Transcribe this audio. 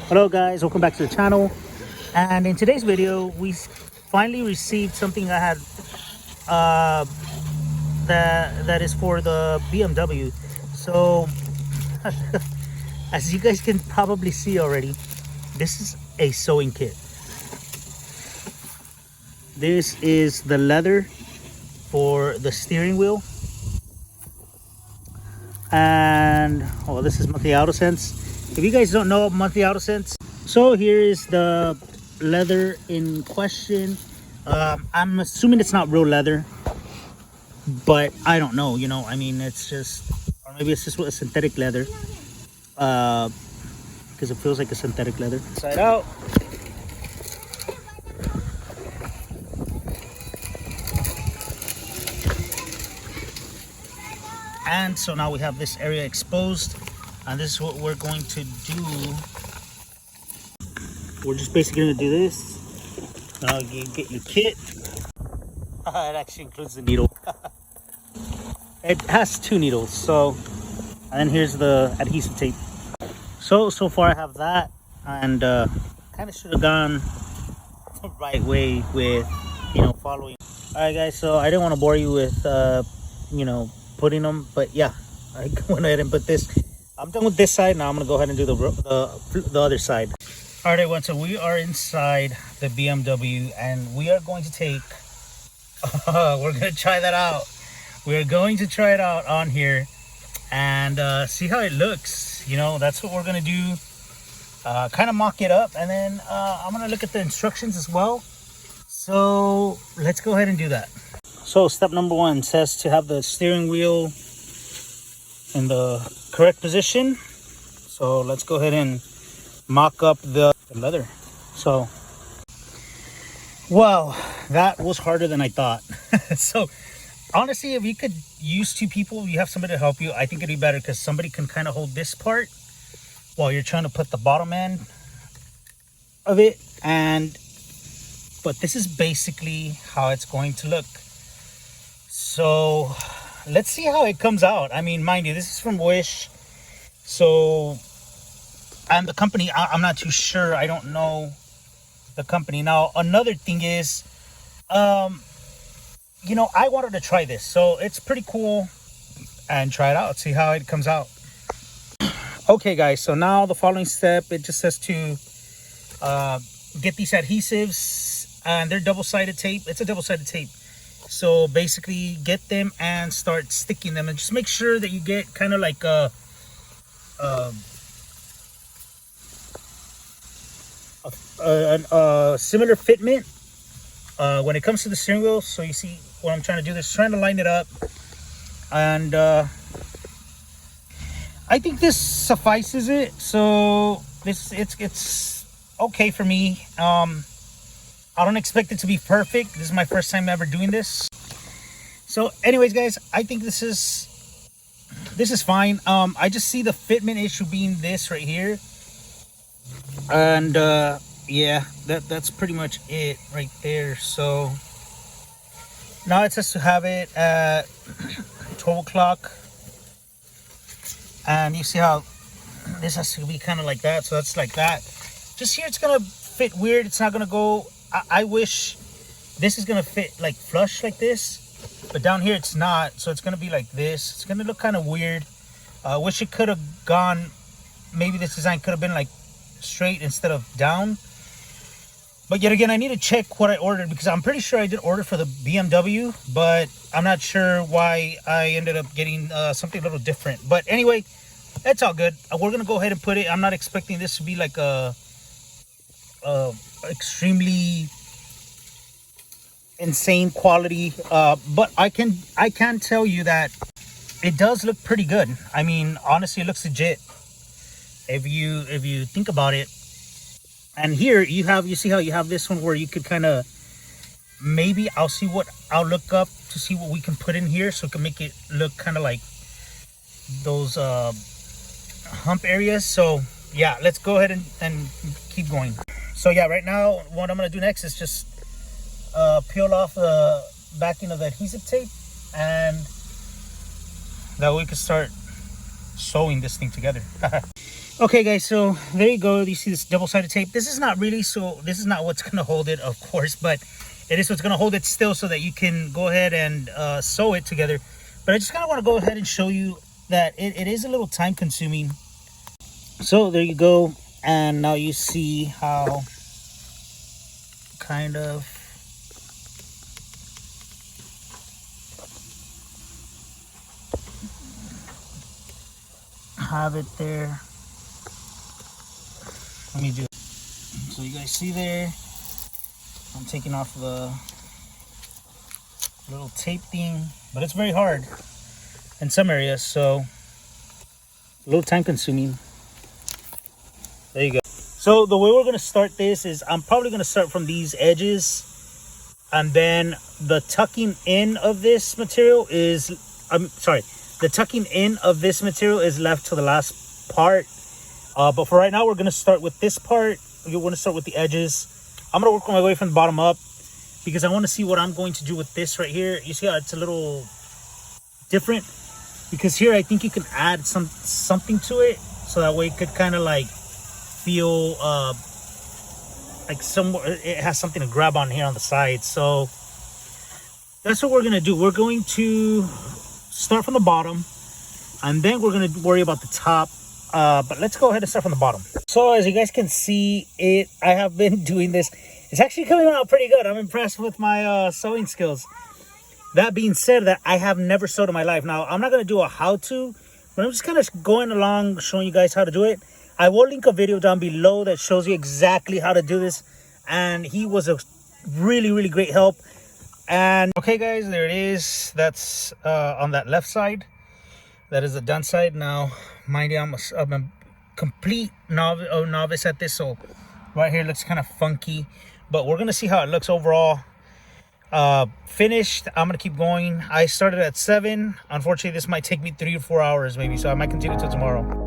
Hello guys, welcome back to the channel. And in today's video we finally received something I had that is for the BMW. So as you guys can probably see already, this is a sewing kit. This is the leather for the steering wheel, and this is monthly auto sense. If you guys don't know monthly auto sense, so here is the leather in question. I'm assuming it's not real leather, but I don't know, you know, I mean, it's just, or maybe it's just a synthetic leather, because it feels like a synthetic leather. Inside out. And so now we have this area exposed, and this is what we're going to do. We're just basically going to do this. Now you get your kit. It actually includes the needle. It has 2 needles. So, and then here's the adhesive tape. So far I have that, and kind of should have gone the right way with, you know, following. All right, guys. So I didn't want to bore you with, you know, putting them, but yeah, I went ahead and put this. I'm done with this side. Now I'm gonna go ahead and do the other side. All right, everyone, so we are inside the BMW, and we are going to take we're gonna try that out. We're going to try it out on here and see how it looks. You know, that's what we're gonna do. Kind of mock it up, and then I'm gonna look at the instructions as well. So let's go ahead and do that. So step number 1 says to have the steering wheel in the correct position. So let's go ahead and mock up the leather. So, wow, that was harder than I thought. So honestly, if you could use 2 people, you have somebody to help you, I think it'd be better, because somebody can kind of hold this part while you're trying to put the bottom end of it. But this is basically how it's going to look. So let's see how it comes out. I mean, mind you, this is from Wish. So, and the company, I'm not too sure. I don't know the company. Now, another thing is, you know, I wanted to try this. So it's pretty cool, and try it out. See how it comes out. Okay, guys. So now the following step, it just says to get these adhesives, and they're double-sided tape. It's a double-sided tape. So basically get them and start sticking them, and just make sure that you get kind of like a similar fitment when it comes to the steering wheel. So you see what I'm trying to do, this trying to line it up, and I think this suffices it. So it's okay for me. I don't expect it to be perfect. This is my first time ever doing this. So anyways, guys, I think this is fine. I just see the fitment issue being this right here. And yeah, that's pretty much it right there. So now it says to have it at 12 o'clock. And you see how this has to be kind of like that. So that's like that. Just here it's gonna fit weird. It's not gonna go. I wish this is gonna fit like flush like this, but down here it's not, so it's gonna be like this. It's gonna look kind of weird. Wish it could have gone, maybe this design could have been like straight instead of down. But yet again, I need to check what I ordered, because I'm pretty sure I did order for the BMW, but I'm not sure why I ended up getting something a little different. But anyway, it's all good. We're gonna go ahead and put it. I'm not expecting this to be like a extremely insane quality, but I can tell you that it does look pretty good. I mean, honestly, it looks legit if you think about it. And here you see how you have this one where you could kind of, maybe I'll look up to see what we can put in here, so it can make it look kind of like those hump areas. So yeah, let's go ahead and keep going. So yeah, right now what I'm gonna do next is just peel off the backing of the adhesive tape, and that way we can start sewing this thing together. Okay guys, so there you go. You see this double-sided tape. This is not really, so this is not what's going to hold it, of course, but it is what's going to hold it still so that you can go ahead and sew it together. But I just kind of want to go ahead and show you that it is a little time consuming. So there you go. And now you see how kind of have it there. Let me do it. So you guys see there, I'm taking off the little tape thing, but it's very hard in some areas, so a little time consuming. There you go. So the way we're going to start this is I'm probably going to start from these edges, and then the tucking in of this material is, the tucking in of this material is left to the last part. But for right now, we're going to start with this part. We're going to start with the edges. I'm going to work my way from the bottom up because I want to see what I'm going to do with this right here. You see how it's a little different? Because here I think you can add something to it, so that way it could kind of like feel like it has something to grab on here on the side. So that's what we're going to do. We're going to start from the bottom, and then we're going to worry about the top. But let's go ahead and start from the bottom. So as you guys can see, I have been doing this. It's actually coming out pretty good. I'm impressed with my sewing skills. That being said, that I have never sewed in my life. Now, I'm not going to do a how-to, but I'm just kind of going along showing you guys how to do it. I will link a video down below that shows you exactly how to do this. And he was a really, really great help. And okay, guys, there it is. That's on that left side. That is the done side. Now, mind you, I'm a complete novice at this, so right here looks kind of funky, but we're gonna see how it looks overall. Finished, I'm gonna keep going. I started at 7. Unfortunately, this might take me 3 or 4 hours maybe, so I might continue till tomorrow.